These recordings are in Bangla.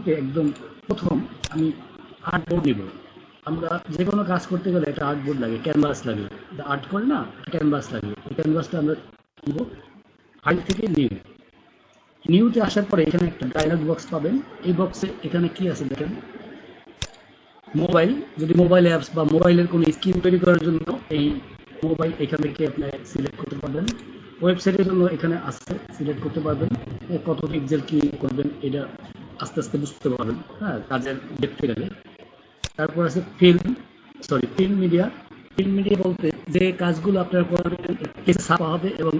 শুরুতে একদম প্রথম আমি আর্টবোর্ড নিব। আমরা যে কোনো কাজ করতে গেলে একটা আর্টবোর্ড লাগে, ক্যানভাস লাগে, আর্ট করে না, ক্যানভাস লাগে। এই ক্যানভাসটা আমরা নিব ফাইল থেকে নিউ। নিউতে আসার পরে এখানে একটা ডায়লগ বক্স পাবেন। এই বক্সে এখানে কি আছে দেখেন, মোবাইল, যদি মোবাইল অ্যাপস বা মোবাইলের কোনো স্কিম তৈরি করার জন্য এই মোবাইল এখান থেকে আপনি সিলেক্ট করতে পারবেন। ওয়েবসাইটের জন্য এখানে আসছে সিলেক্ট করতে পারবেন। কত পিক্সেল কি করবেন এটা আস্তে আস্তে বুঝতে পারবেন, হ্যাঁ, কাজের দেখতে গেলে। তারপর আছে প্রিন্ট মিডিয়া। প্রিন্ট মিডিয়া বলতে যে কাজগুলো আপনারা করবেন ছাপা হবে এবং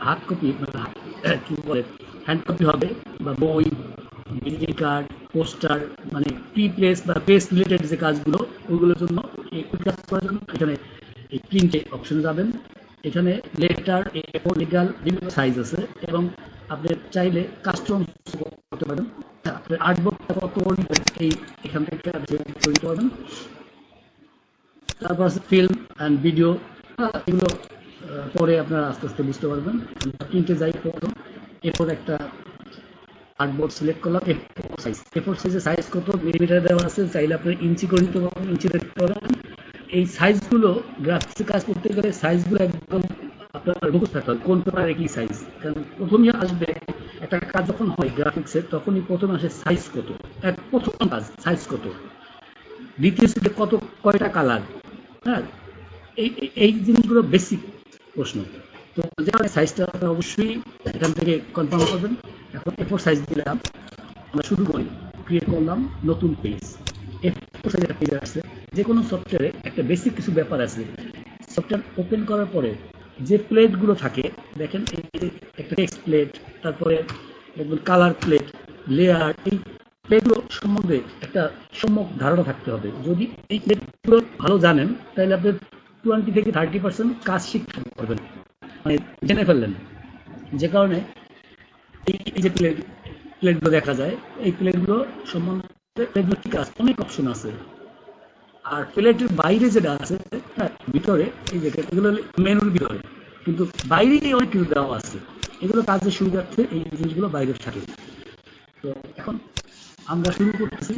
হার্ড কপি কি বলে হ্যান্ড কপি হবে, বা বই, ভিজিটিং কার্ড, পোস্টার, মানে প্রেস বা প্রেস রিলেটেড যে কাজগুলো, ওইগুলোর জন্য এই কাজ করার জন্য এখানে এই প্রিন্টে অপশনে যাবেন। এখানে লেটার, লিগাল বিভিন্ন সাইজ আছে এবং আপনি চাইলে কাস্টম করতে পারেন। আপনার আর্টবোর্ডটা কত নেবেন এই এখান থেকে করতে পারবেন। তারপর আছে ফিল্ম অ্যান্ড ভিডিও, এগুলো পরে আপনারা আস্তে আস্তে বুঝতে পারবেন। প্রিন্টে যাই প্রথম, এরপর একটা আর্টবোর্ড সিলেক্ট করলাম। এফোর সাইজের সাইজ কত মিলিমিটার দেওয়া আছে, চাইলে আপনি ইঞ্চি করে নিতে পারবেন, ইঞ্চি দেখতে পারবেন। এই সাইজগুলো গ্রাফিক্সে কাজ করতে গেলে সাইজগুলো একদম আপনার মুখস্থ থাকতে হবে কোন পেপারে কি সাইজ। কারণ প্রথমই আসবে একটা কাজ যখন হয় গ্রাফিক্সের, তখনই প্রথম আসে সাইজ কত, প্রথম কাজ সাইজ কত, দ্বিতীয় সিটে কত, কয়টা কালার, হ্যাঁ, এই এই জিনিসগুলো বেসিক প্রশ্ন। তো যেখানে সাইজটা আপনারা অবশ্যই এখান থেকে কনফার্ম করবেন। এখন এফোর সাইজ দিলাম, আমরা শুরু করি, ক্রিয়েট করলাম নতুন পেজ। এফোর সাইজ একটা পেজ আসছে। যে কোনো সফটওয়্যারে একটা বেসিক কিছু ব্যাপার আছে। সফটওয়্যার ওপেন করার পরে যে প্লেটগুলো থাকে দেখেন, এই একটা টেক্সট প্লেট, তারপরে দেখবেন কালার প্লেট, লেয়ার, এই প্লেটগুলো সম্বন্ধে একটা সম্যক ধারণা থাকতে হবে। যদি এই প্লেটগুলো ভালো জানেন তাহলে আপনি 20 থেকে 30% কাজ শিখতে পারবেন, মানে জেনে ফেললেন। যে কারণে এই যে প্লেটগুলো দেখা যায়, এই প্লেটগুলো সম্বন্ধে প্লেটগুলো ঠিক আছে, অনেক অপশন আছে। আর প্লেটের বাইরে যেটা আছে, হ্যাঁ, ভিতরে এই যে এগুলো মেনুর ভিতরে, কিন্তু বাইরে অনেক কিছু দেওয়া আছে। এগুলো কাজের সুবিধার্থে এই জিনিসগুলো বাইরে থাকে। তো এখন আমরা শুরু করতেছি।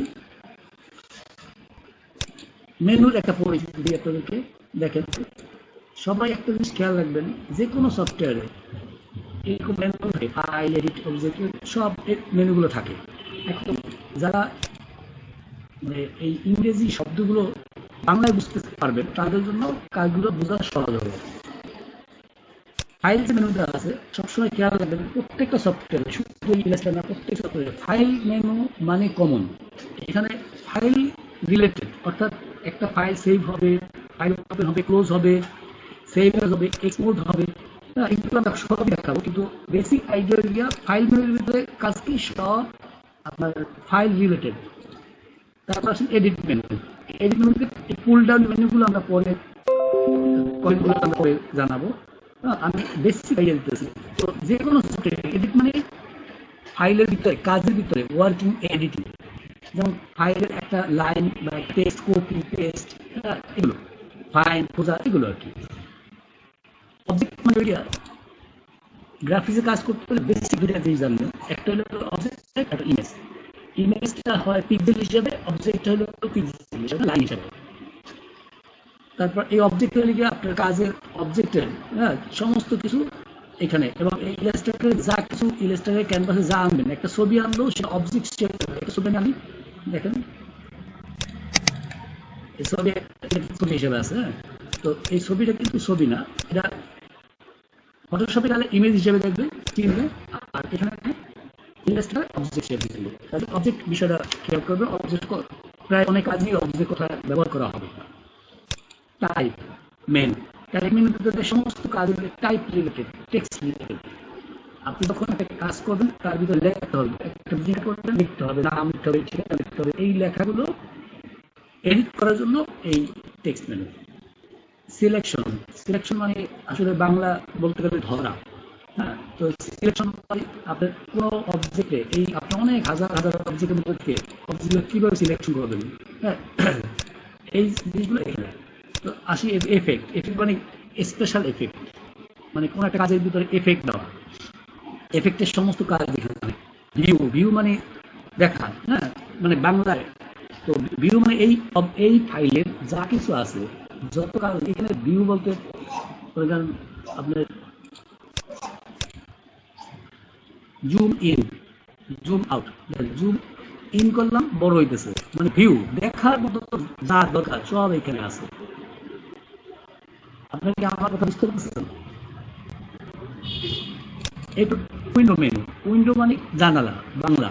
মেনুর একটা পরিচিতি দিই আপনাদেরকে। দেখেন, সবাই একটা জিনিস খেয়াল রাখবেন, যে কোনো সফটওয়্যারে এরকম মেনু থাকে, ফাইল, এডিট, অবজেক্ট, সব মেনুগুলো থাকে। এখন যারা মানে এই ইংরেজি শব্দগুলো বাংলায় বুঝতে পারবেন তাদের জন্য কাজগুলো বোঝা সহজ হবে। ফাইল যে মেনুটা আছে সবসময় খেয়াল রাখবেন, প্রত্যেকটা সফটওয়্যারে, শুধু ইলাস্ট্রেটর না, প্রত্যেক সফটওয়্যারে ফাইল মেনু মানে কমন। এখানে ফাইল রিলেটেড, অর্থাৎ একটা ফাইল সেভ হবে, ফাইল ওপেন হবে, ক্লোজ হবে, সেভ হবে, এক্সপোর্ট হবে, এগুলো আমরা সবই দেখাবো। কিন্তু বেসিক আইডিয়া ফাইল মেনুর ভিতরে কাজ কি, সব আপনার ফাইল রিলেটেড। তারপর আসেন এডিট মেনু। এডিট মেনুতে পুল ডাউন মেনুগুলো আমরা পরে জানাবো। আমি বেসিক আইডিয়া দিতেছি। তো যে কোনো সফটওয়্যার এডিট মানে ফাইলের ভিতরে, কাজের ভিতরে ওয়ার্কিং এডিটিং, যেমন ফাইলের একটা লাইন বা টেক্সট কপি পেস্ট, এগুলো ফাইল খোঁজা, এগুলো আর কি। অবজেক্ট মানে গ্রাফিক্সে কাজ করতে হলে বেসিক দুটা জিনিস জানবেন। একটা হলো অবজেক্ট, একটা ইমেজ। ইমেজটা হয় পিক্সেল হিসাবে, অবজেক্ট হলো পিক্সেল হিসাবে, লাইন হিসাবে। তারপর এই অবজেক্টের লিগে আপনার কাজের অবজেক্টের, হ্যাঁ, সমস্ত কিছু এখানে। এবং এই ইলাস্ট্রেটরে যা কিছু ইলাস্ট্রেটরের ক্যানভাসে যা আনবেন, একটা ছবি আনলেও সেটা অবজেক্ট একটা ছবি আনি, দেখেন এই ছবি ছবি হিসেবে আছে। হ্যাঁ, তো এই ছবিটা কিন্তু ছবি না, এটা ফটোশপে গেলে ইমেজ হিসেবে দেখবে, চিনবে। আর এখানে ইলাস্ট্রেটর অবজেক্ট হিসেবে চিনবে। তাহলে অবজেক্ট বিষয়টা খেয়াল করবে। অবজেক্ট প্রায় অনেক কাজেই অবজেক্ট কথা ব্যবহার করা হবে। টাইপ মেন, টাইপ মেনুর ভিতরে সমস্ত কাজের টাইপ রিলেটেড, টেক্সট রিলেটেড। আপনি যখন একটা কাজ করবেন তার ভিতরে লিখতে হবে, একটা জিনিস করবেন লিখতে হবে, নাম লিখতে হবে, ঠিকানা লিখতে হবে। এই লেখাগুলো এডিট করার জন্য এই টেক্সট মেনু। সিলেকশন, সিলেকশন মানে আসলে বাংলা বলতে গেলে ধরা। হ্যাঁ, তো সিলেকশন মানে আপনার কোনো অবজেক্টে, এই আপনি অনেক হাজার হাজার অবজেক্টের মধ্যে থেকে অবজেক্টগুলো কীভাবে সিলেকশন করবেন, হ্যাঁ, এই জিনিসগুলো এখানে। তো আসি এফেক্ট। এফেক্ট মানে স্পেশাল এফেক্ট, মানে কোনো একটা কাজের ভিতরে এফেক্ট দেওয়া। এফেক্টের সমস্ত কাজ এখানে। ভিউ, ভিউ মানে দেখা, হ্যাঁ, মানে বাংলায়। তো ভিউ মানে এই ফাইলের যা কিছু আছে, যত কাজ এখানে ভিউ বলতে আপনার zoom in, zoom out, zoom in করলাম বড় হইতেছে, মানে ভিউ দেখার মতো যা দরকার সব এখানে আছে। আপনার কি আমার কথা বুঝতে পারছেন? এই উইন্ডো মেনু, উইন্ডো মানে জানালা বাংলা।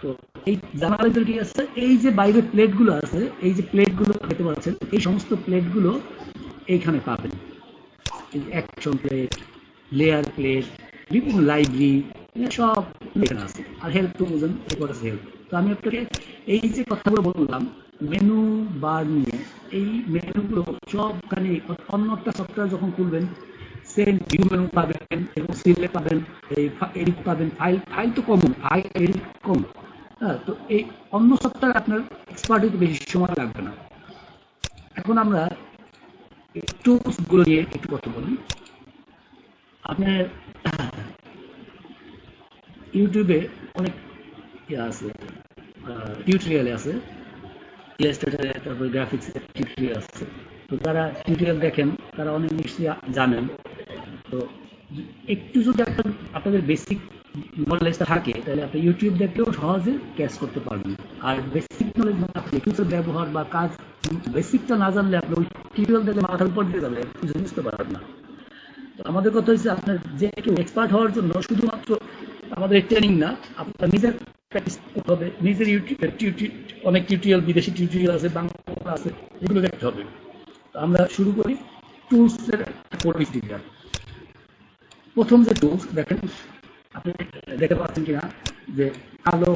তো এই জানালার ভিতরে কি আছে, এই যে বাইরের প্লেটগুলো আছে, এই যে প্লেটগুলো দেখতে পাচ্ছেন, এই সমস্ত প্লেটগুলো এইখানে পাবেন। অ্যাকশন প্লেট, লেয়ার প্লেট, বিভিন্ন লাইব্রেরি, সব এখানে আছে। আর হেল্প তো বুঝেন, এরপর আছে হেল্প। তো আমি আপনাকে এই যে কথাগুলো বললাম মেনু বার নিয়ে, এই মেনুগুলো সবখানে অন্য একটা সফটওয়্যার যখন খুলবেন, সেম ভিউ মেনু পাবেন এবং সিলেক্ট পাবেন, এই এডিট পাবেন, ফাইল ফাইল তো কমন, ফাইল এডিট কমন। হ্যাঁ, তো এই অন্য সফটওয়্যার আপনার এক্সপার্ট হতে বেশি সময় লাগবে না। এখন আমরা টুলসগুলো নিয়ে একটু কথা বলি। আপনার ইউটিউবে অনেক ইয়ে আছে, টিউটোরিয়াল আছে, ইলাস্ট্রেটরে, তারপর গ্রাফিক্সের টিউটোরিয়াল আছে। তো যারা টিউটোরিয়াল দেখেন তারা অনেক নিশ্চয়ই জানেন। তো একটু যদি আপনাদের বেসিক নলেজটা থাকে, তাহলে আপনি ইউটিউব দেখলেও সহজে ক্যাচ করতে পারবেন। আর বেসিক নলেজ মানে আপনি টুলসের ব্যবহার বা কাজ বেসিকটা না জানলে আপনি ওই টিউটোরিয়াল দেখলে মাথার উপর দিয়ে যাবে, কিছু বুঝতে পারবেন না। তো আমাদের কথা হচ্ছে, আপনার যে কেউ এক্সপার্ট হওয়ার জন্য শুধুমাত্র আমাদের ট্রেনিং না, আপনার নিজের প্র্যাকটিস করতে হবে, নিজের অনেক টিউটোরিয়াল, বিদেশি টিউটোরিয়াল আছে, বাংলা আছে, এগুলো দেখতে হবে। তো আমরা শুরু করি টুলসের পরিচিতি দেওয়া। প্রথম যে টুলস দেখেন, আপনি দেখতে পাচ্ছেন কিনা যে কালো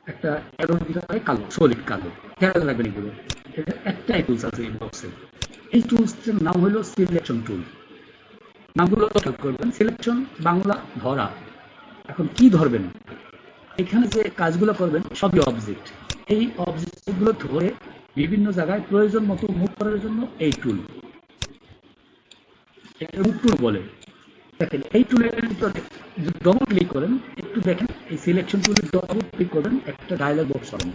একটা অ্যারো দিতে হয়, কালো সলিড কালো, খেয়াল রাখবেন এগুলো। একটাই টুলস আছে এই বক্সে। এই টুলসের নাম হলো সিলেকশন টুল। নামগুলো খেয়াল করবেন। সিলেকশন বাংলা ধরা। এখন কি ধরবেন, এখানে যে কাজগুলো করবেন সবই অবজেক্ট। এই অবজেক্টগুলো ধরে বিভিন্ন জায়গায় প্রয়োজন মতো মুভ করার জন্য এই টুল, মুভ টুল বলে। দেখেন এই টুলের ভিতরে ডবল ক্লিক করেন, একটু দেখেন এই সিলেকশন টুলে ডবল ক্লিক করবেন, একটা ডায়লগ বক্স পাবেন।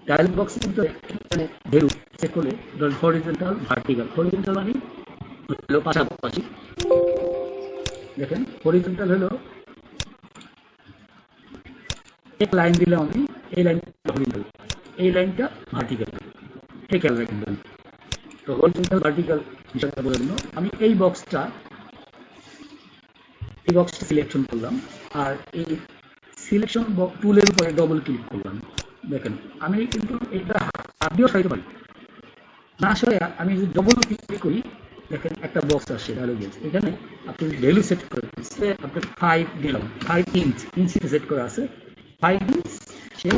ডায়লগ বক্সের ভিতরে এখানে ভ্যালু চেক করলে হরিজন্টাল, ভার্টিক্যাল। হরিজন্টাল মানে হলো পাশাপাশি, দেখেন হরিজন্টাল হলো এক লাইন দিলাম আমি, এই লাইনটা হরিজন্টাল, এই লাইনটা ভার্টিক্যাল, এই খেয়াল রাখবেন। তো হরিজন্টাল ভার্টিক্যাল বিষয়টা বলে দিল। আমি এই বক্সটা সিলেকশন করলাম, আর এই সিলেকশন টুলের উপরে ডবল ক্লিক করলাম। দেখেন আমি কিন্তু এটা হাত দিয়েও সরাইতে পারি না, আসলে আমি যদি ডবল ক্লিক করি, দেখেন একটা বক্স আসছে ডায়লগ বক্স। এখানে আপনি ভ্যালু সেট করে আপনি 5 দিলাম, 5 ইঞ্চ, ইঞ্চিতে সেট করা আছে। 5 ইঞ্চ সে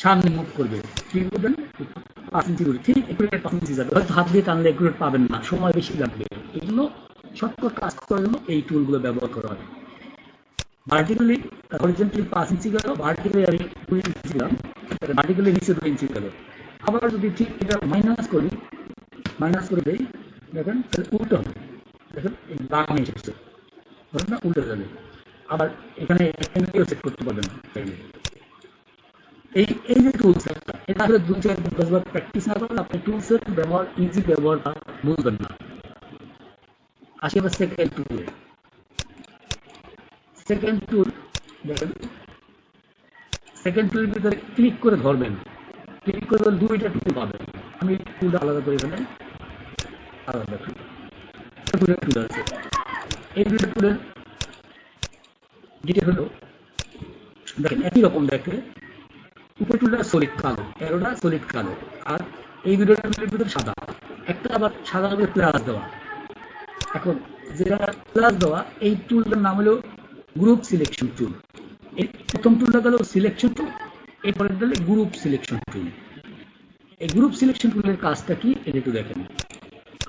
সামনে মুভ করবে, কি করবেন 5 ইঞ্চি করে, ঠিক একুরেট 5 ইঞ্চি যাবে। হয়তো হাত দিয়ে টানলে একুরেট পাবেন না, সময় বেশি লাগবে। এই জন্য শর্টকাট কাজ করার জন্য এই টুলগুলো ব্যবহার করা হয়। ভার্টিক্যালি হরিজন্টালি 5 ইঞ্চি গেল, ভার্টিক্যালি আমি 2 ইঞ্চি দিলাম, ভার্টিক্যালি নিচে 2 ইঞ্চি গেল। আবার যদি ঠিক এটা মাইনাস করি, মাইনাস করে দেই, দেখেন উল্টো হবে। দেখেন বামে এসেছে, ধরেন না উল্টে যাবে। আবার এখানে সেট করতে পারবেন। এই এই যে টুলস, এটা আসলে 2-4-10 বার প্র্যাকটিস না করলে আপনি টুলসের ব্যবহার, ইজি ব্যবহারটা বুঝবেন না। আসি আবার সেকেন্ড টুলে। সেকেন্ড টুল দেখেন, সেকেন্ড টুলের ভিতরে ক্লিক করে ধরবেন, ক্লিক করে ধরলে 2টা টুল পাবেন। আমি টুলটা আলাদা করে ফেলেন, আলাদা টুলের টুল আছে। এই 2টা টুলের যেটা হলো, দেখেন একই রকম দেখে, উপর টুলটা সলিড কালো, এরোটা সলিড কালো, আর এই 2টা টুলের ভিতরে সাদা, একটা আবার সাদা হবে প্লাস দেওয়া। এখন যেটা প্লাস দেওয়া, এই টুলটার নাম হলো গ্রুপ সিলেকশন টুল। এই প্রথম টুলটা গেল সিলেকশন টুল, এরপরে গেলে গ্রুপ সিলেকশন টুল। এই গ্রুপ সিলেকশন টুলের কাজটা কি এটা একটু দেখেন।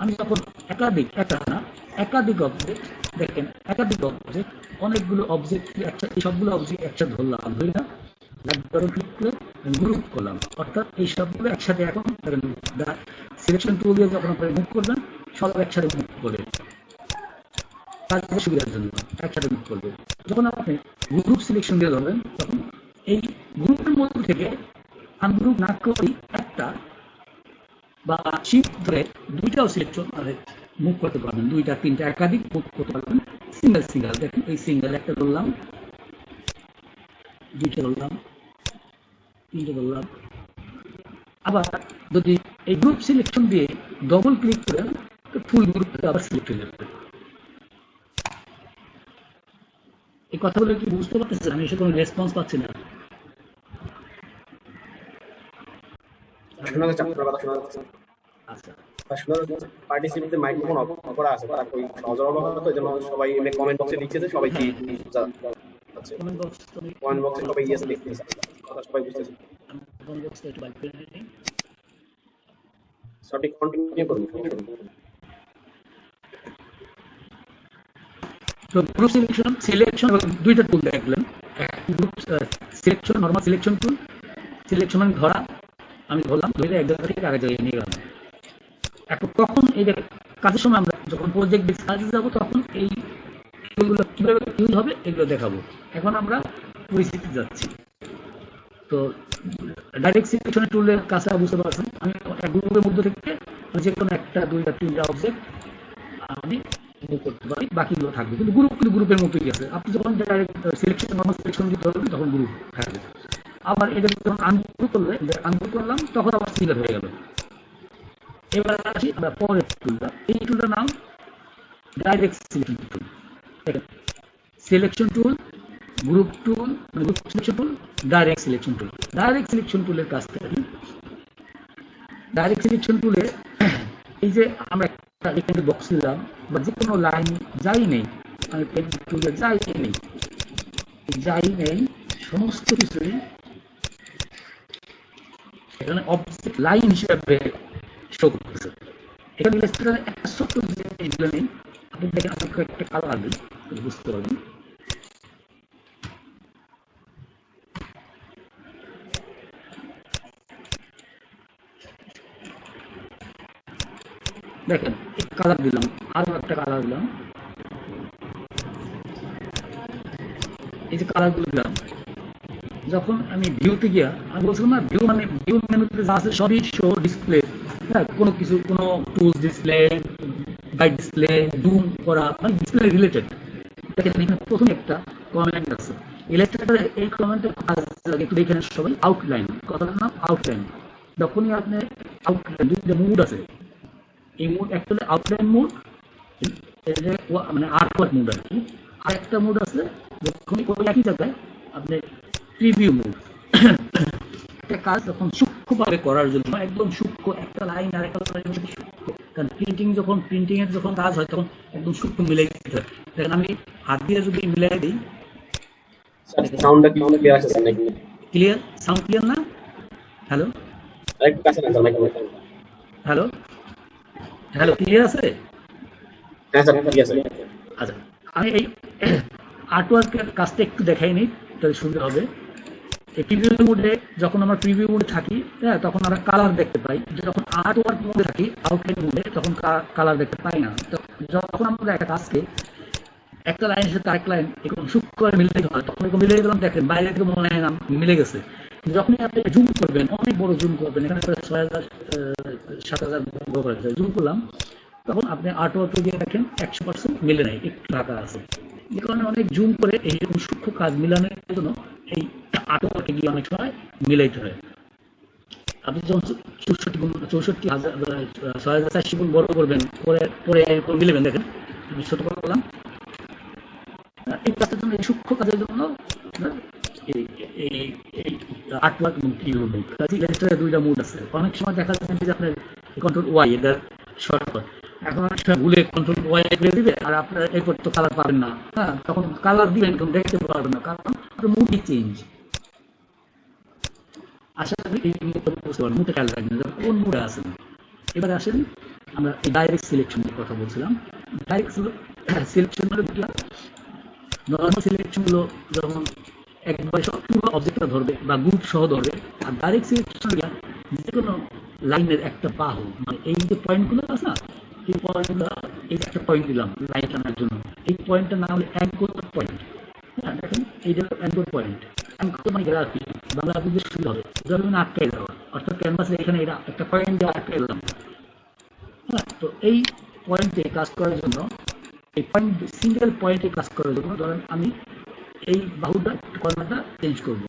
আমি যখন একাধিক অবজেক্ট, দেখেন একাধিক অবজেক্ট, অনেকগুলো অবজেক্ট সবগুলো অবজেক্ট একসাথে ধরলাম, ধরে না ক্লিক করে গ্রুপ করলাম, অর্থাৎ এই সবগুলো একসাথে। এখন সিলেকশন টুল দিয়ে যখন আপনি মুভ করবেন, সব একসাথে মুভ করবে, কাজের সুবিধার জন্য একসাথে মুভ করবে। যখন আপনি গ্রুপ সিলেকশন দিয়ে ধরবেন, তখন এই গ্রুপের মধ্যে থেকে আনগ্রুপ না করি একটা বা শিফট ধরে দুইটাও সিলেকশন মুভ করতে পারবেন, দুইটা তিনটা একাধিক মুভ করতে পারবেন সিঙ্গেল সিঙ্গেল। দেখেন এই সিঙ্গেল একটা ধরলাম, দুইটা ধরলাম, তিনটা ধরলাম। আবার যদি এই গ্রুপ সিলেকশন দিয়ে ডবল ক্লিক করেন ফুল গ্রুপ আবার সিলেক্ট হয়ে যাবে। এই কথাগুলো কি বুঝতে পারতেছেন? আমি এসে কোনো রেসপন্স পাচ্ছি না। আচ্ছা, পার্টিসিপেন্টদের মাইক্রোফোন অফ করা আছে, তার ওই সহজে হতো যেন সবাই কমেন্ট বক্সে লিখতেছে, সবাই কি কমেন্ট বক্সে সবাই ইয়েস লিখতেছে, কথা সবাই বুঝতেছে। কমেন্ট বক্সে একটু বাইক করে নিই। সঠিক কন্টিনিউ করুন। তো গ্রুপ সিলেকশন দুইটা টুল দেখলেন, group selection, normal selection tool. Selection মানে ধরা, আমি ধরলাম, ধরে এক জায়গা থেকে আরেক জায়গায় নিয়ে গেলাম। এখন তখন এই যে কাজের সময় আমরা যখন প্রজেক্ট কাজে যাবো তখন এই টুলগুলো কিভাবে ইউজ হবে এগুলো দেখাবো। এখন আমরা পরিস্থিতি যাচ্ছি। তো ডাইরেক্ট সিলেকশনের টুলের কাজটা বুঝতে পারছেন। আমি গ্রুপের মধ্যে থেকে যে কোনো একটা দুইটা তিনটা অবজেক্ট আমি করতে পারি, বাকিগুলো থাকবে, কিন্তু গ্রুপের মতোই আছে। আপনি যখন ডাইরেক্ট সিলেকশন নরমাল সিলেকশন দিতে পারবেন তখন গ্রুপ থাকবে। আবার এটা যখন আনগ্রুপ করলে, আনগ্রুপ করলাম তখন আবার সিঙ্গেল হয়ে গেল। এবার আসি আমরা পরের টুলটা। এই টুলটার নাম ডাইরেক্ট সিলেকশন টুল। দেখেন, সিলেকশন টুল, গ্রুপ টুল, মানে group selection tool, direct selection tool. Direct selection টুলের কাজটা কি? ডাইরেক্ট সিলেকশন টুলে এই যে আমরা এখানে বক্স দিলাম বা যে কোনো লাইন যাই নেই, আমি পেন টুলে যাই নেই সমস্ত কিছুই এখানে অবজেক্ট লাইন হিসেবে শো করতেছে। এখানে একটা ছোট্ট জিনিসগুলো নেই, আপনি দেখেন আপনাকে একটা কালার দিন বুঝতে পারবেন। দেখেন কালার দিলাম, আরো একটা কালার দিলাম, এই যে কালারগুলো দিলাম। যখন আমি ভিউতে গিয়া, আমি বলছিলাম না ভিউ মানে ভিউ মেনুতে যা আছে সবই শো ডিসপ্লে, হ্যাঁ, কোনো কিছু কোনো tools display, guide display, zoom করা, মানে ডিসপ্লে রিলেটেড। দেখেন এখানে প্রথমে একটা কমেন্ট আছে, এই কমেন্টের কাজ একটু দেখে নেন সবাই। আউটলাইন, কথাটার নাম আউটলাইন। যখনই আপনি আউটলাইন, দুইটা মুড আছে, এই মুড অ্যাকচুয়ালি আউটলাইন মুড, মানে আর্টওয়ার্ক মুড আর কি। আর একটা মুড আছে যখনই ওই একই জায়গায় আপনি প্রিভিউ মুড। একটা কাজ যখন সূক্ষ্মভাবে করার জন্য, একদম সূক্ষ্ম একটা লাইন আর একটা লাইন সূক্ষ্ম, কারণ প্রিন্টিং এর যখন কাজ হয় তখন একদম সূক্ষ্ম মিলাই দিতে হয়। দেখেন আমি হাত দিয়ে যদি মিলাই দিই, সাউন্ডটা ক্লিয়ার আছে স্যার নাকি? ক্লিয়ার, সাউন্ড ক্লিয়ার না? হ্যালো একটু কাছে না sir microphone. Hello hello, clear আছে? হ্যাঁ স্যার ক্লিয়ার আছে। আচ্ছা, আমি এই আর্টওয়ার্কের কাজটা একটু দেখাই নিই তাহলে সুবিধা হবে। এই প্রিভিউ মোডে যখন আমরা প্রিভিউ মোডে থাকি, হ্যাঁ, তখন আমরা কালার দেখতে পাই। যখন আর্টওয়ার্ক মোডে থাকি, আউটলাইন মোডে, তখন কালার দেখতে পাই না। তো যখন আমরা একটা কাজকে একটা লাইনের সাথে আরেক লাইন এরকম সূক্ষ্ম করে মিলে হয়, তখন এরকম মিলে গেলাম, দেখেন বাইরে থেকে মনে হয় না মিলে গেছে। যখনই আপনি জুম করবেন, অনেক বড় জুম করবেন, এখানে ৬০০০ ৭০০০ জুম করলাম, তখন আপনি আর্টওয়ার্কে দিয়ে দেখেন ১০০% মিলে নেয়, একটু ঢাকা আছে। যে কারণে অনেক জুম করে এইরকম সূক্ষ্ম কাজ মিলানোর জন্য এই আর্টওয়ার্কে গিয়ে অনেক সময় মিলাইতে হয়। আপনি যখন ৬৪,০০০ গুণ বড় করবেন, পরে এরকম মিলেবেন, দেখেন আমি ছোট করলাম। এই কাজটার জন্য, এই সূক্ষ্ম কাজের জন্য আর্টওয়ার্ক এবং প্রিভিউ মুড, দুইটা মুড আছে। অনেক সময় দেখা যাচ্ছে যে আপনার কন্ট্রোল ওয়াই, এটা শর্টকাট, এখন অনেক সময় ভুলে কন্ট্রোল ওয়াই করে দিবে, আর আপনার এরপর তো কালার পাবেন না। হ্যাঁ, তখন কালার দিবেন তখন দেখতে পারবেন না, কারণ আপনার মুডই চেঞ্জ। আশা করি এই মুডটা বুঝতে পারবেন, মুডটা খেয়াল রাখবেন কোন মুডে আছেন। এবার আসেন আমরা এই ডাইরেক্ট সিলেকশনের কথা বলছিলাম। ডাইরেক্ট সিলেকশন মানে নর্মাল সিলেকশন হলো যখন একবারে সব পুরো অবজেক্টটা ধরবে বা গ্রুপ সহ ধরবে। আর ডাইরেক্ট সিলেকশন যে কোনো লাইনের একটা বাহু, মানে এই যে পয়েন্টগুলো আছে না, এই পয়েন্টগুলো, এই একটা পয়েন্ট দিলাম লাইন টানার জন্য, এই পয়েন্টটার নাম হলো অ্যাঙ্কর পয়েন্ট। হ্যাঁ, দেখেন এইটা অ্যাঙ্কর পয়েন্ট। মানে গ্রাফি বাংলা বুঝতে সুবিধা হবে, যখন আটকে যাওয়া অর্থাৎ ক্যানভাসে এখানে এটা একটা পয়েন্ট দিয়ে আটকে গেলাম। হ্যাঁ, তো এই পয়েন্টে কাজ করার জন্য, এই পয়েন্ট সিঙ্গেল পয়েন্টে কাজ করার জন্য ধরেন আমি এই বাহুটা কর্নারটা চেঞ্জ করব।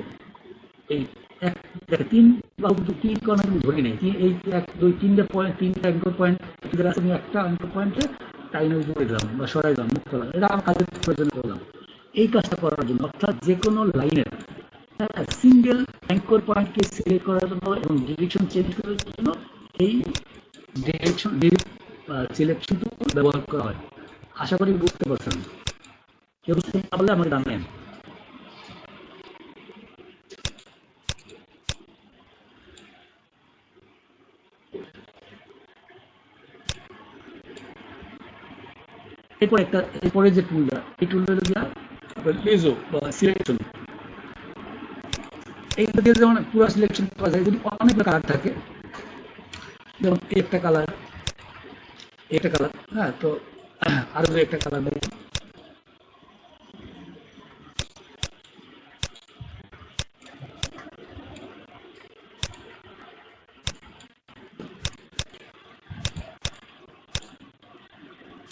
এই এক দেখে তিন বাহু কিন্তু তিন কর্নার কিন্তু ধরি নেই, এই এক দুই তিনটে পয়েন্ট, তিনটা অ্যাঙ্কর পয়েন্ট আছে, আমি একটা অ্যাঙ্কর পয়েন্টে টাইনে করে দিলাম বা সরাই দিলাম, মুখ করলাম, এটা আমার কাজের প্রয়োজন করলাম। এই কাজটা করার জন্য অর্থাৎ যে কোনো লাইনের সিঙ্গেল অ্যাঙ্কর পয়েন্টকে সিলেক্ট করার জন্য এবং ডিরেকশন চেঞ্জ করার জন্য এই ডিরেকশন সিলেকশন টুল ব্যবহার করা হয়। আশা করি বুঝতে পারছেন। কেউ বুঝতে না পারলে আমাকে জানাবেন। এরপরে যে টুলটা, এই টুলটা যদি লেজো বা সিলেকশন, এইটা দিয়ে যেমন পুরো সিলেকশন করা যায়, যদি অনেক কালার থাকে, যেমন একটা কালার, একটা কালার, হ্যাঁ, তো আরো একটা কালার নেই,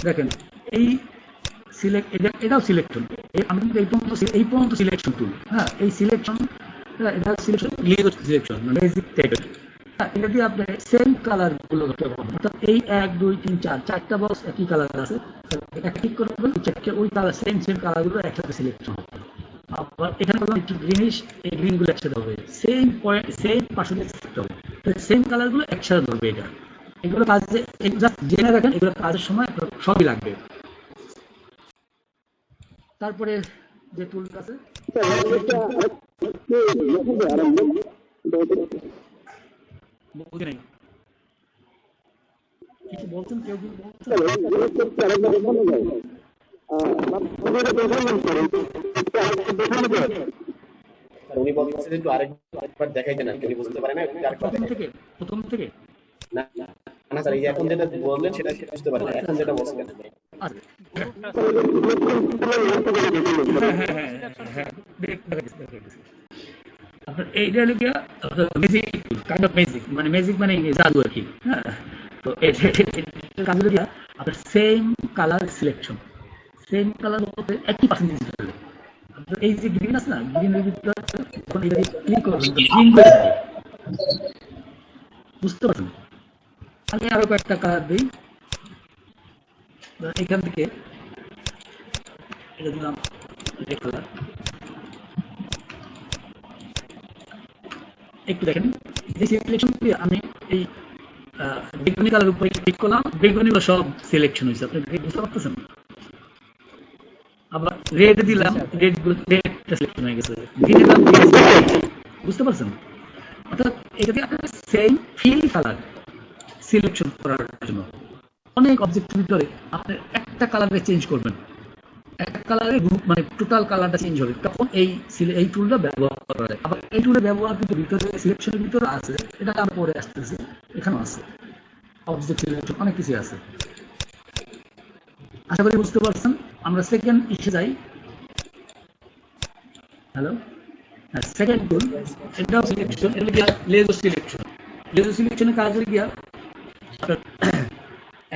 দেখেন এই সিলেক্ট, এটাও সিলেকশন, আমি কিন্তু এই পর্যন্ত সিলেকশন টুল, হ্যাঁ, এই সিলেকশন, এটা সিলেকশন সিলেকশন মানে বেসিক টাইপের। হ্যাঁ, এটা দিয়ে আপনি সেম কালার গুলো ধরতে পারবেন, অর্থাৎ এই 1 2 3 4 চারটা বক্স একই কালার আছে, এটা ক্লিক করবেন, ওই কালার সেম কালার গুলো একসাথে সিলেকশন হবে। আবার এখানে বললাম একটু গ্রিনিশ, এই গ্রিন গুলো একসাথে হবে, সেম পয়েন্ট সেম পার্সেন্টেজ হবে, সেম কালার গুলো একসাথে ধরবে। এটা এগুলো কাজে জাস্ট জেনে রাখেন, এগুলো কাজের সময় সবই লাগবে। তারপরে যে টুলটা আছে বুঝে নাই, কিছু বলছেন, কেউ কিছু বলছেন? উনি বলছেন একটু আরেকবার দেখাইতেন, যদি বুঝতে পারেন না প্রথম থেকে না না স্যার, এই এখন যেটা বললেন সেটা বুঝতে পারেন, এখন যেটা বলছেন আপনার এইটা হলো গিয়া ম্যাজিক, কাইন্ড অফ ম্যাজিক, মানে ম্যাজিক মানে জাদু আর কি। হ্যাঁ, তো কাজ হলো গিয়া আপনার same colour selection, same colour বলতে একই পার্সেন্টেজ ধরবে। এই যে গ্রিন আছে না, গ্রিনের ভিতরে যখন এটা ক্লিক করবেন গ্রিন হয়ে যাবে, বুঝতে পারছেন? আমি আরো কয়েকটা কালার দিই, এখান থেকে এটা দিলাম কালার, একটু দেখেন যে সিলেকশন দিয়ে আমি এই বেগুনি কালার উপরে ক্লিক করলাম, বেগুনি সব সিলেকশন হয়েছে, আপনি বুঝতে পারতেছেন? আবার রেড দিলাম, রেডটা সিলেকশন হয়ে গেছে, গ্রিন দিলাম, বুঝতে পারছেন? অর্থাৎ এটা দিয়ে আপনার সেম ফিল কালার সিলেকশন করার জন্য অনেক অবজেক্টের ভিতরে আপনি একটা কালারে চেঞ্জ করবেন, একটা কালারে গ্রুপ মানে টোটাল কালারটা চেঞ্জ হবে, তখন এই টুলটা ব্যবহার করা যায়। আবার এই টুলের ব্যবহার কিন্তু ভিতরে সিলেকশনের ভিতরে আছে, এটা আমরা পরে আসতেছি, এখানে আছে অবজেক্ট সিলেকশন, অনেক কিছু আছে। আশা করি বুঝতে পারছেন। আমরা সেকেন্ড ইসে যাই। হ্যালো, হ্যাঁ, সেকেন্ড টুল, এটাও সিলেকশন, এটা গিয়া লেজার সিলেকশন। লেজার সিলেকশনের কাজ হয়ে গিয়া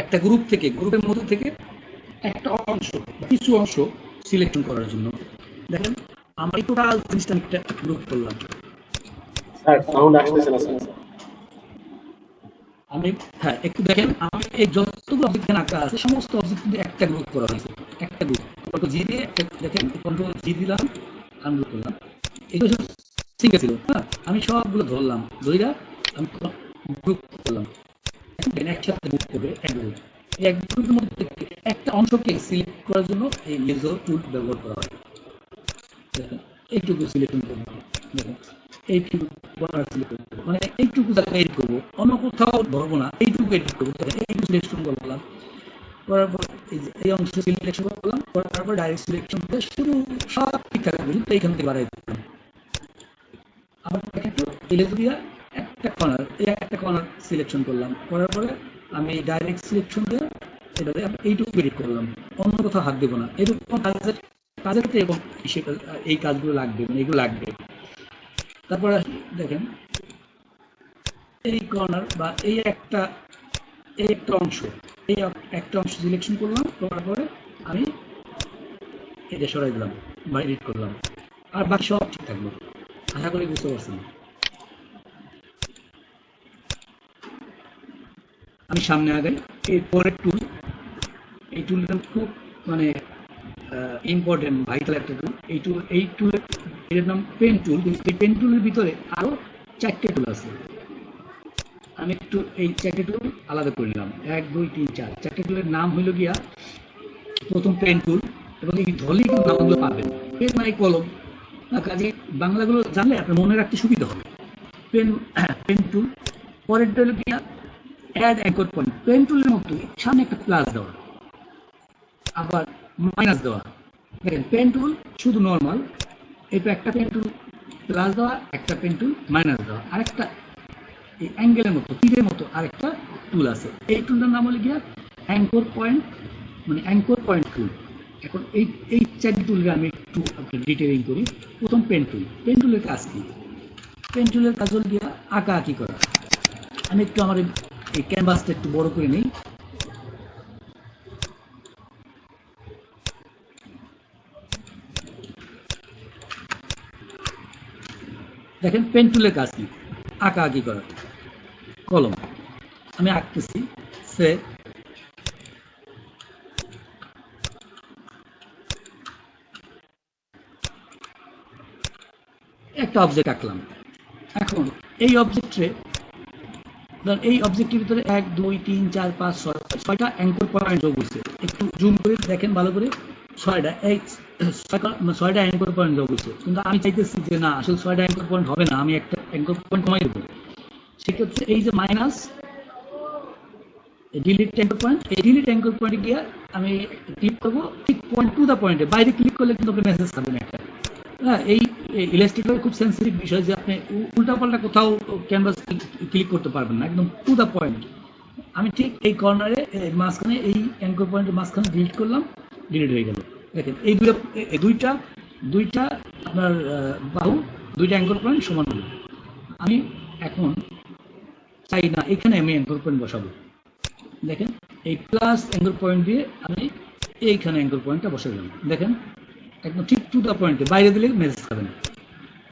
একটা গ্রুপ থেকে, গ্রুপের মধ্যে থেকে একটা অংশ, কিছু অংশ সিলেকশন করার জন্য। দেখেন আমরা টোটাল জিনিসটা একটা গ্রুপ করলাম, স্যার সাউন্ড আসতেছে না স্যার। আমি হ্যাঁ একটু দেখেন, আমি এই যতগুলো অবজেক্ট আঁকা আছে সমস্ত অবজেক্ট কিন্তু একটা গ্রুপ করা হয়েছে, একটা গ্রুপ। কন্ট্রোল জি দিয়ে দেখেন, কন্ট্রোল জি দিলাম, আনগ্রুপ করলাম, এগুলো সব সিঙ্গেল ছিল। হ্যাঁ, আমি সবগুলো ধরলাম, ধরিয়া আমি গ্রুপ করলাম, একসাথে গ্রুপ করবে এক গ্রুপ। এই এক গ্রুপের মধ্যে একটা অংশকে সিলেক্ট করার জন্য এই লেজার টুল ব্যবহার করা হয়। দেখেন এইটুকু সিলেকশন করবো, দেখেন এইটুকু সিলেক্ট করবো, মানে এইটুকু জায়গায় এডিট করবো, অন্য কোথাও ধরবো না, এইটুকু এডিট করবো। এইটুকু সিলেকশন করলাম, করার পর এই অংশ সিলেকশন করলাম, করার পর ডাইরেক্ট সিলেকশন করে শুরু সব ঠিকঠাক আছে, এইখান থেকে বাড়াই দিলাম। আবার একটু লেজার দিয়া একটা কর্নার সিলেকশন করলাম, করার পরে আমি ডাইরেক্ট সিলেকশন দিয়ে এবারে আমি এইটুকু এডিট করলাম, অন্য কোথাও হাত দেবো না। এরকম কাজের ক্ষেত্রে এবং এই কাজগুলো লাগবে, মানে এগুলো লাগবে। তারপর দেখেন এই কর্নার বা এই একটা অংশ, এই একটা অংশ সিলেকশন করলাম, করার পরে আমি এটা সরাই দিলাম বা এডিট করলাম, আর বাকি সব ঠিক থাকবে। আশা করি বুঝতে পারছেন। আমি সামনে আগাই। এই পরের টুল, এই টুলটা খুব মানে ইম্পর্টেন্ট, ভাইটাল একটা টুল। এই টুলের এর নাম পেন টুল। এই পেন টুলের ভিতরে আরো 4টে টুল আছে। আমি একটু এই 4টে টুল আলাদা করে নিলাম, 1 2 3 4। 4টে টুলের নাম হইল গিয়া প্রথম পেন টুল, এবং এই ধরলেই কিন্তু নামগুলো পাবেন। পেন মানে কলম, কাজে বাংলাগুলো জানলে আপনার মনে রাখতে সুবিধা হবে। Pen pen tool. পরেরটা হলো গিয়া অ্যাড অ্যাঙ্কর পয়েন্ট। পেন টুলের মতোই সামনে একটা প্লাস দেওয়া, আবার মাইনাস দেওয়া। দেখেন পেন টুল শুধু নর্মাল, এটা একটা পেন টুল প্লাস দেওয়া, একটা পেন টুল মাইনাস দেওয়া, আরেকটা এই অ্যাঙ্গেলের মতো তীরের মতো আরেকটা টুল আছে। এই টুলটার নাম হলো গিয়া অ্যাঙ্কর পয়েন্ট, মানে অ্যাঙ্কর পয়েন্ট টুল। এখন এই 4টি টুলকে আমি একটু ডিটেলিং করি। প্রথম পেন টুল। পেন টুলের কাজ কি? পেন টুলের কাজ হল গিয়া আঁকা আঁকি করা। আমি একটু আমার এই ক্যানভাসটা একটু বড় করে নিই। দেখেন পেন টুলের কাজ কি? আঁকা আঁকি করা। কলম আমি আঁকতেছি, সে একটা অবজেক্ট আঁকলাম। এখন এই অবজেক্টে, এই অবজেক্টের ভিতরে 1 2 3 4 5 6 6টা অ্যাঙ্কর পয়েন্ট যোগ হয়েছে। একটু জুম করে দেখেন ভালো করে, 6টা, এই 6টা অ্যাঙ্কর পয়েন্ট যোগ হয়েছে। কিন্তু আমি চাইতেছি যে না, আসলে 6টা অ্যাঙ্কর পয়েন্ট হবে না, আমি একটা অ্যাঙ্কর পয়েন্ট কমাই দেবো। সেক্ষেত্রে এই যে মাইনাস ডিলিট অ্যাঙ্কর পয়েন্ট, এই ডিলিট অ্যাঙ্কর পয়েন্টে গিয়ে আমি ক্লিক করবো, ঠিক পয়েন্ট টু দ্য পয়েন্টে। বাইরে ক্লিক করলে কিন্তু আপনি মেসেজ পাবেন একটা। হ্যাঁ, এই ইলাস্ট্রেটর খুব সেন্সিটিভ বিষয় যে আপনি উল্টাপাল্টা কোথাও ক্যানভাস ক্লিক করতে পারবেন না, একদম টু দ্য পয়েন্ট। আমি ঠিক এই কর্নারে মাঝখানে এই অ্যাঙ্কর পয়েন্টের মাঝখানে ডিলিট করলাম, ডিলিট হয়ে গেল। দেখেন এই দুইটা দুইটা আপনার বাহু, দুইটা অ্যাঙ্কর পয়েন্ট সমান হলো। আমি এখন চাই না এখানে আমি অ্যাঙ্কর পয়েন্ট বসাবো। দেখেন এই প্লাস অ্যাঙ্কর পয়েন্ট দিয়ে আমি এইখানে অ্যাঙ্কর পয়েন্টটা বসে দিলাম। দেখেন একদম ঠিক টু দ্য পয়েন্টে, বাইরে দিলে মেসেজ পাবেন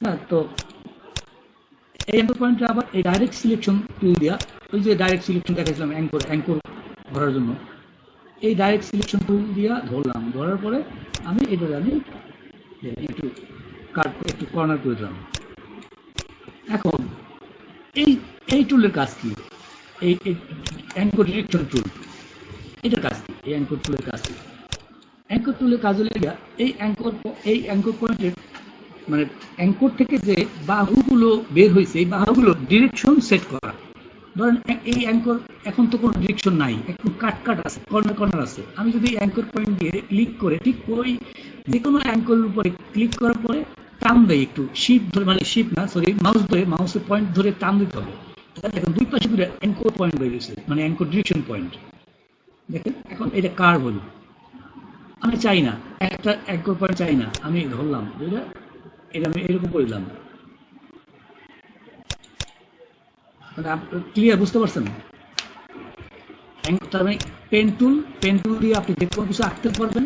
না। তো এই অ্যাঙ্কর পয়েন্টটা আবার এই ডাইরেক্ট সিলেকশন টুল দিয়া, ওই যে ডাইরেক্ট সিলেকশন দেখাইছিলাম অ্যাঙ্কর ধরার জন্য, এই ডাইরেক্ট সিলেকশন টুল দিয়া ধরলাম। ধরার পরে আমি একটু একটু কর্নার করে দিলাম। এখন এই এই টুলের কাজ কি? এই অ্যাঙ্কর ডিরেকশন টুল, এটার কাজ কি? এই অ্যাঙ্কর টুলের কাজ কি? অ্যাঙ্কর টুলের কাজ হলে এই অ্যাঙ্কর পয়েন্টের মানে অ্যাঙ্কর থেকে যে বাহুগুলো বের হয়েছে, এই বাহুগুলো ডিরেকশন সেট করা। ধরেন এই অ্যাঙ্কর এখন তো কোনো ডিরেকশন নাই, একটু কাট আছে, কর্নার আছে। আমি যদি অ্যাঙ্কর পয়েন্ট দিয়ে ক্লিক করে ঠিক ওই যে কোনো অ্যাঙ্করের উপরে ক্লিক করার পরে টান দেয়, একটু শিফট ধরে, মানে শিফট না সরি, মাউস ধরে, মাউসের পয়েন্ট ধরে টান দিতে হবে। দেখেন দুই পাশে দুটো অ্যাঙ্কর পয়েন্ট বের হয়েছে, মানে অ্যাঙ্কর ডিরেকশন পয়েন্ট। দেখেন এখন এটা কার হলো। আমি চাই না একটা অ্যাঙ্কর পয়েন্ট, চাই না। আমি ধরলাম এটা আমি এরকম করে দিলাম। মানে ক্লিয়ার বুঝতে পারছেন? তার মানে পেন টুল দিয়ে আপনি যে কোনো কিছু আঁকতে পারবেন।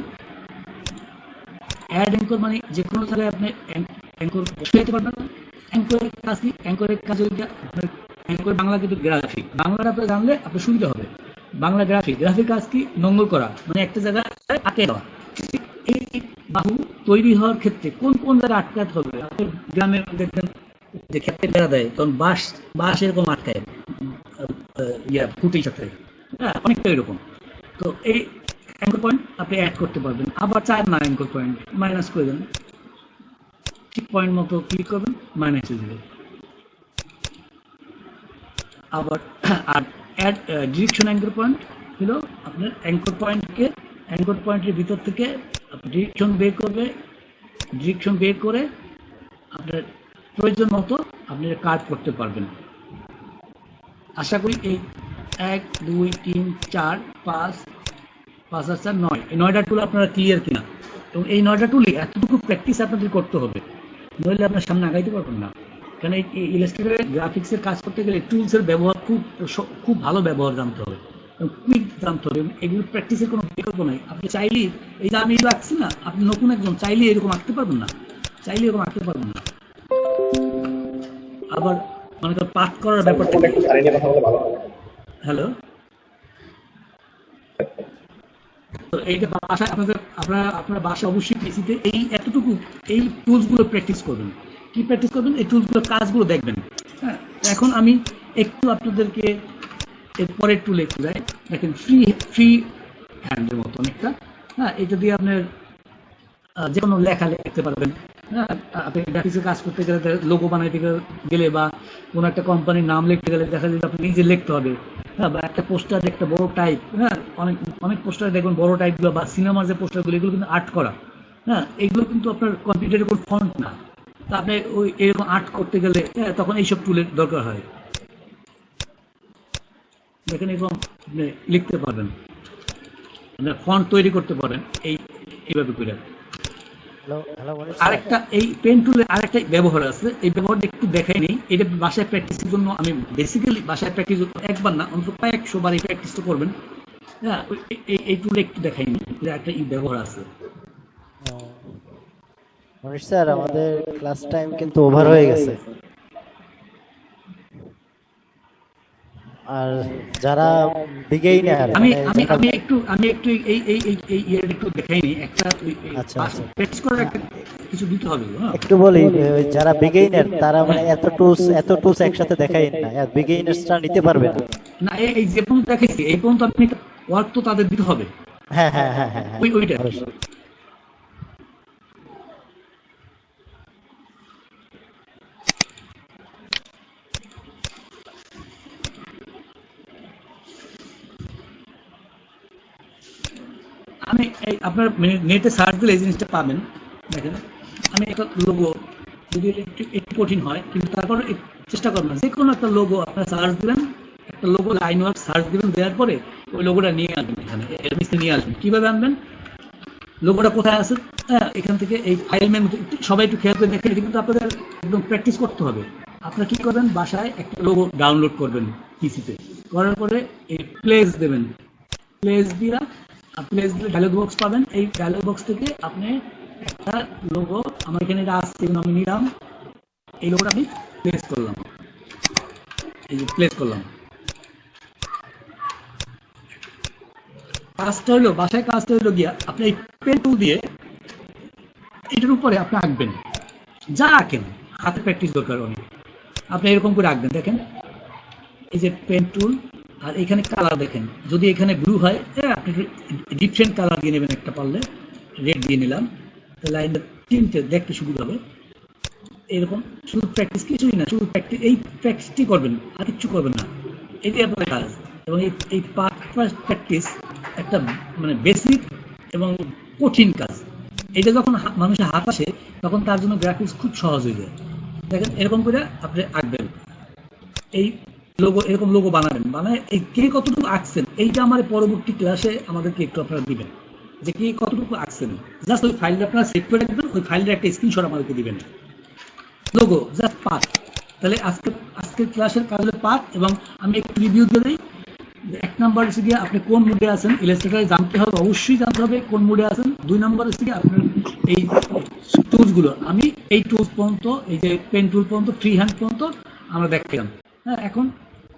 অ্যাড অ্যাঙ্কর মানে যে কোনো জায়গায় আপনি অ্যাঙ্কর বসাইতে পারবেন। অ্যাঙ্করের কাজ কি? অ্যাঙ্করের কাজ হচ্ছে আপনার অ্যাঙ্কর বাংলা কিন্তু গ্রাফিক। বাংলাটা আপনি জানলে আপনার সুবিধা হবে। বাংলা গ্রাফিক কাজ কি? নোঙ্গর করা, মানে একটা জায়গায় আটকে দেওয়া। এই বাহু তৈরি হওয়ার ক্ষেত্রে কোন কোন জায়গায় আটকাতে হবে? আপনার গ্রামে দেখবেন যে ক্ষেত্রে বেড়া দেয়, তখন বাঁশ এরকম আটকায় খুঁটির সাথে, হ্যাঁ অনেকটা এরকম। তো এই অ্যাঙ্কর পয়েন্ট আপনি অ্যাড করতে পারবেন। আবার চার না অ্যাঙ্কর পয়েন্ট মাইনাস করে দেন, ঠিক পয়েন্ট মতো ক্লিক করবেন, মাইনাস হয়ে যাবে। আবার আর অ্যাড ডিরেকশন অ্যাঙ্কর পয়েন্ট হলো আপনার অ্যাঙ্কর পয়েন্টের ভিতর থেকে ডিরেকশন বের করে আপনার প্রয়োজন মতো আপনি কাট করতে পারবেন। আশা করি এই 1 2 3 4 5 5 আর 4 9, এই 9টা টুল আপনারা ক্লিয়ার কিনা? এবং এই 9টা টুলই এতটুকু প্র্যাকটিস আপনাদের করতে হবে, নইলে আপনার সামনে আগাইতে পারবেন না। কারণ এই ইলাস্ট্রেটরে গ্রাফিক্সের কাজ করতে গেলে টুলসের ব্যবহার খুব ভালো ব্যবহার জানতে হবে, কুইক জানতে হবে। এগুলো প্র্যাকটিসের কোনো বিকল্প নাই। আপনি চাইলেই, এই যে আমি এগুলো আঁকছি না, আপনি নতুন একজন চাইলে এরকম আঁকতে পারবেন না, চাইলে এরকম আঁকতে পারবেন না। আবার মনে করেন পাঠ করার ব্যাপারটা, হ্যালো, তো এইটা বাসায় আপনার বাসায় অবশ্যই পিসিতে এই এতটুকু এই টুলসগুলো প্র্যাকটিস করবেন। কি প্র্যাকটিস করবেন? এই টুলসগুলোর কাজগুলো দেখবেন। হ্যাঁ, এখন আমি একটু আপনাদেরকে এর পরের টুলে একটু যাই। দেখেন, ফ্রি হ্যান্ডের মতো অনেকটা। হ্যাঁ, এটা দিয়ে আপনার যে কোনো লেখা লিখতে পারবেন। হ্যাঁ, আপনি গ্রাফিক্সের কাজ করতে গেলে, লোগো বানাইতে গেলে বা কোনো একটা কোম্পানির নাম লিখতে গেলে দেখা যায় আপনি নিজে লিখতে হবে। হ্যাঁ, বা একটা পোস্টার, একটা বড় টাইপ, হ্যাঁ, অনেক পোস্টার দেখবেন বড় টাইপগুলো বা সিনেমার যে পোস্টারগুলো, এগুলো কিন্তু আর্ট করা। হ্যাঁ, এগুলো কিন্তু আপনার কম্পিউটারের কোনো ফন্ট না। তা আপনি ওই এরকম আর্ট করতে গেলে তখন এইসব টুলের দরকার হয়। দেখেন, এরকম আপনি লিখতে পারবেন, ফন্ট তৈরি করতে পারেন এইভাবে করে। আরেকটা এই পেন টুলের আরেকটা ব্যবহার আছে, এই ব্যবহারটা একটু দেখাই নেই। এটা বাসায় প্র্যাকটিসের জন্য আমি বেসিক্যালি বাসায় প্র্যাকটিস একবার না, অন্তত কয়েকশো বার এই প্র্যাকটিসটা করবেন। হ্যাঁ, এই টুলে একটু দেখাই নেই, এটা একটা ব্যবহার আছে। স্যার, আমাদের ক্লাস টাইম কিন্তু ওভার হয়ে গেছে। আর যারা বিগিনার, আমি একটু একটু দেখাই নেই, একটা প্র্যাকটিস করার একটা কিছু দিতে হবে। একটু বলি, যারা বিগিনার তারা মানে এত টুলস একসাথে দেখাই না, বিগিনার্সরা নিতে পারবে না। না, এই যে পর্যন্ত দেখাইছি এই পর্যন্ত আপনি ওয়ার্ক তো তাদের দিতে হবে। হ্যাঁ হ্যাঁ হ্যাঁ হ্যাঁ, ওইটা আমি আপনার নেটে সার্চ দিলে এই জিনিসটা পাবেন। দেখেন, আমি একটা লোগো, যদি একটু কঠিন হয় কিন্তু তারপর চেষ্টা করবেন, যে কোনো একটা লোগো আপনার সার্চ দিবেন, একটা লোগো লাইন ওয়ার্ক সার্চ দিবেন, দেওয়ার পরে ওই লোগোটা নিয়ে আসবেন, এখানে নিয়ে আসবেন। কিভাবে আনবেন? লোগোটা কোথায় আছে? হ্যাঁ, এখান থেকে এই ফাইল মেনু, সবাই একটু খেয়াল করে দেখেন। এটা কিন্তু আপনাদের একদম প্র্যাকটিস করতে হবে। আপনারা কি করবেন? বাসায় একটা লোগো ডাউনলোড করবেন পিসিতে, করার পরে এই প্লেস দেবেন। প্লেস দিয়া প্লেস দিলে ডায়লগ বক্স পাবেন। এই ডায়লগ বক্স থেকে আপনি একটা লোগো, আমার এখানে এটা আসছে, আমি নিলাম, এই লোগোটা আমি প্লেস করলাম, এই যে প্লেস করলাম। কাজটা হলো, বাসায় কাজটা হলো গিয়া আপনি এই পেন টুল দিয়ে এটার উপরে আপনি আঁকবেন, যা আঁকেন, হাতে প্র্যাকটিস দরকার অনেক। আপনি এরকম করে আঁকবেন। দেখেন, এই যে পেন টুল, আর এখানে কালার দেখেন, যদি এখানে ব্লু হয় আপনি ডিফারেন্ট কালার দিয়ে নেবেন, একটা পারলে রেড দিয়ে নিলাম, লাইনটা তিনটে দেখতে সুবিধা হবে। এরকম শুধু প্র্যাকটিস, কিছুই না, শুধু প্র্যাকটিস, এই প্র্যাকটিসটি করবেন, আর কিচ্ছু করবেন না। এটাই আপনার কাজ। এবং এই প্র্যাকটিস একটা মানে বেসিক এবং কঠিন কাজ। এটা যখন মানুষের হাত আসে তখন তার জন্য গ্রাফিক্স খুব সহজ হয়ে যায়। দেখেন, এরকম করে আপনি আঁকবেন, এই লোগো, এরকম লোগো বানাবেন। বানায় এই কে কতটুকু আঁকছেন, এইটা আমার পরবর্তী ক্লাসে আমাদেরকে একটু আপনারা দিবেন, যে কে কতটুকু আঁকছেন। জাস্ট ওই ফাইলটা আপনারা সেভ করে রাখবেন, ওই ফাইলটা একটা স্ক্রিনশট আমাদেরকে দিবেন। Logo just path. তাহলে আজকের ক্লাসের কাজ হলো পাথ। এবং আমি একটু রিভিউ দিয়ে দিই। 1 নাম্বার হচ্ছে গিয়ে আপনি কোন মুডে আছেন, ইলাস্ট্রেটরে জানতে হবে, অবশ্যই জানতে হবে কোন মুডে আছেন। 2 নাম্বার হচ্ছে গিয়ে আপনার এই টুলসগুলো, আমি এই টুলস পর্যন্ত, এই যে পেন টুল পর্যন্ত, ফ্রি হ্যান্ড পর্যন্ত আমরা দেখলাম। হ্যাঁ, এখন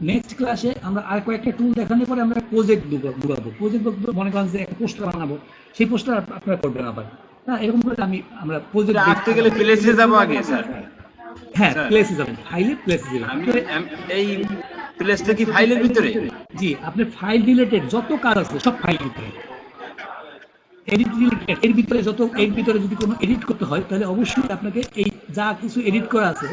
নেক্সট ক্লাসে আমরা আর কয়েকটা টুল দেখানোর পরে আমরা প্রজেক্ট ঢুকাবো। প্রজেক্ট মনে করেন যে একটা পোস্টার বানাবো, সেই পোস্টার আপনারা করবেন আবার। হ্যাঁ, এরকম করে আমরা প্রজেক্ট আঁকতে গেলে প্লেসে যাব আগে স্যার। হ্যাঁ, প্লেসে যাবেন, ফাইলে প্লেসে যাবেন। এই প্লেসটা কি ফাইলের ভিতরে? জি, আপনি ফাইল রিলেটেড যত কাজ আছে সব ফাইল ভিতরে, এডিট রিলেটেড, এর ভিতরে যদি কোনো এডিট করতে হয় তাহলে অবশ্যই আপনাকে এই যা কিছু এডিট করা আছে,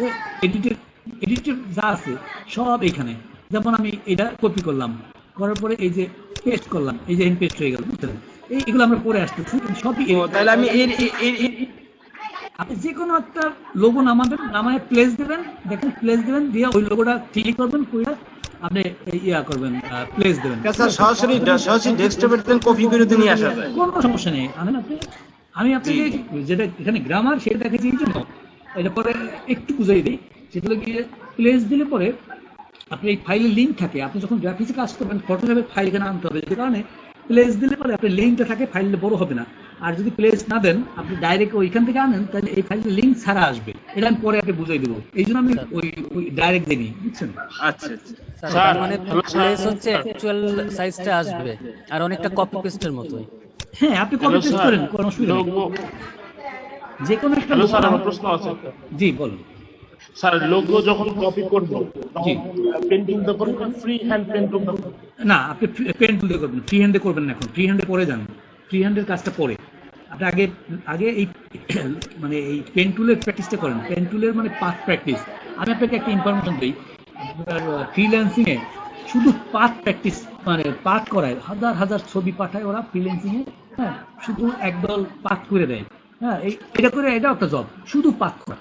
এডিটেড যা আছে সব এখানে। যেমন আমি এটা কপি করলাম, করার পরে এই যে পেস্ট করলাম, এই যে পেস্ট হয়ে গেল, বুঝলেন? এইগুলো আমরা পরে আসতেছি, সবই। তাহলে আমি আপনি যে কোনো একটা লোগো নামাবেন, নামায় প্লেস দেবেন। দেখেন, প্লেস দেবেন, দিয়ে ওই লোগোটা ক্লিক করবেন, করে আপনি করবেন, প্লেস দেবেন। সরাসরি ডেস্কটপের থেকে কপি করে নিয়ে আসা যায়, কোনো সমস্যা নেই। আমি আপনাকে যেটা এখানে গ্রামার সেটা দেখেছি, এই জন্য এটা পরে একটু বুঝাই দিই। সেটা হলো গিয়ে প্লেস দিলে পরে আপনি এই ফাইলের লিঙ্ক থাকে, আপনি যখন গ্রাফিক্সে কাজ করবেন ফটোশপের ফাইল এখানে আনতে হবে, যে কারণে প্লেস দিলে পরে আপনার লিঙ্কটা থাকে, ফাইলটা বড় হবে না। আর যদি প্লেস না দেন, আপনি ডাইরেক্ট ওইখান থেকে আনেন, তাহলে এই ফাইলটা লিঙ্ক ছাড়া আসবে। এটা আমি পরে আপনি বুঝাই দেবো, এই জন্য আমি ওই ডাইরেক্ট দিই, বুঝছেন? আচ্ছা স্যার তার মানে প্লেস হচ্ছে অ্যাকচুয়াল সাইজটা আসবে আর অনেকটা কপি পেস্টের মতোই। হ্যাঁ, আপনি কপি পেস্ট করেন, কোনো অসুবিধা নেই। যে কোনো একটা হ্যালো স্যার, আমার প্রশ্ন আছে। জি বলুন। স্যার লোগো যখন কপি করব জি। তখন পেন্টিং তো করব, ফ্রি হ্যান্ড পেন্টিং তো করব। না, আপনি পেন টুল দিয়ে করবেন, ফ্রি হ্যান্ডে করবেন না, এখন ফ্রি হ্যান্ডে পরে যান, ফ্রি হ্যান্ডের কাজটা পরে। আপনি আগে আগে এই মানে এই পেন টুলের প্র্যাকটিসটা করেন, পেন টুলের মানে পাথ প্র্যাকটিস। আমি আপনাকে একটা ইনফরমেশন দিই, ফ্রিল্যান্সিংয়ে শুধু পাথ প্র্যাকটিস মানে পাথ করায়, হাজার হাজার ছবি পাঠায় ওরা ফ্রিল্যান্সিংয়ে, হ্যাঁ, শুধু একদল পাথ করে দেয়। হ্যাঁ, এটা করে, এটাও একটা জব, শুধু পাথ করা।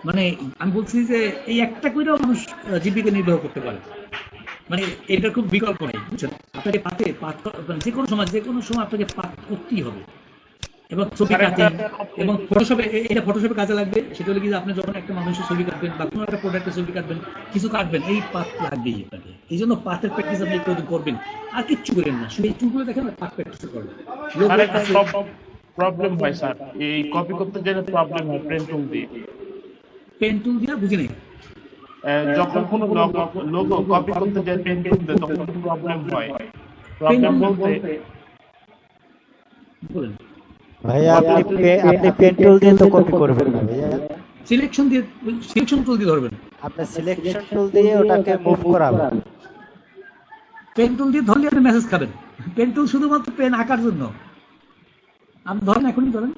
মানে আমি বলছি যে এই একটা করেও মানুষ জীবিকা নির্বাহ করতে পারে, মানে এটার খুব বিকল্প নেই, বুঝছেন? আপনাকে পাঠ যে কোনো সময় আপনাকে পাঠ করতেই হবে। এবং ছবি কাটিং এবং ফটোশপে, এটা ফটোশপে কাজে লাগবে। সেটা হলো কি যে আপনি যখন একটা মানুষের ছবি কাটবেন বা কোনো একটা প্রোডাক্টের ছবি কাটবেন, কিছু কাটবেন, এই পাঠ লাগবেই আপনাকে। এই জন্য পাঠের প্র্যাকটিস আপনি একটু করবেন, আর কিচ্ছু করেন না, শুধু এই টুলগুলো দেখেন, পাঠ প্র্যাকটিস করবেন। স্যার একটা প্রবলেম হয় স্যার, এই কপি করতে গেলে প্রবলেম হয় পেন্টিং দিয়ে। পেন টুল দিয়ে বুঝি নেই। যখন কোনো লোগো কপি করতে যায় পেন্টিং দিয়ে তখন প্রবলেম হয়। প্রবলেম বলতে বলেন। ভাইয়া আপনি পেন টুল দিয়ে তো কপি করবেন না ভাইয়া, সিলেকশন টুল দিয়ে ধরবেন। আপনি সিলেকশন টুল দিয়ে ওটাকে মুভ করাবেন। পেন টুল দিয়ে ধরলে আপনি মেসেজ খাবেন। পেন টুল শুধুমাত্র পেন আঁকার জন্য। আপনি ধরেন, এখনই ধরেন।